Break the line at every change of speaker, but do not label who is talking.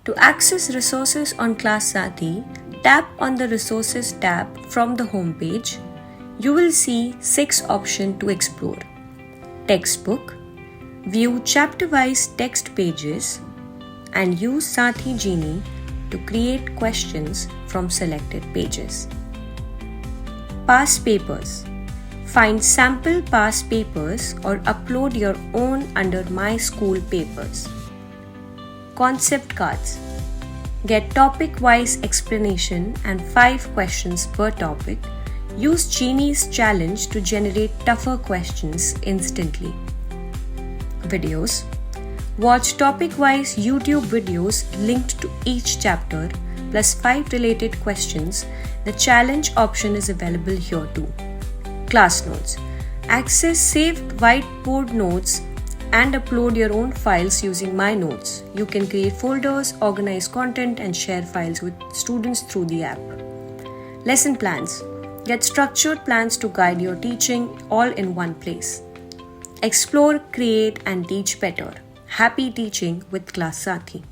To access resources on Class Saathi, tap on the Resources tab from the home page. You will see 6 options to explore: Textbook, view chapter-wise text pages, and use Saathi Genie to create questions from selected pages. Past papers. Find sample past papers or upload your own under My School Papers. Concept cards. Get topic-wise explanation and 5 questions per topic. Use Genie's challenge to generate tougher questions instantly. Videos. Watch topic-wise YouTube videos linked to each chapter plus 5 related questions. The challenge option is available here too. Class notes. Access saved whiteboard notes and upload your own files using My Notes. You can create folders, organize content, and share files with students through the app. Lesson plans. Get structured plans to guide your teaching all in one place. Explore, create, and teach better. Happy teaching with Class Saathi.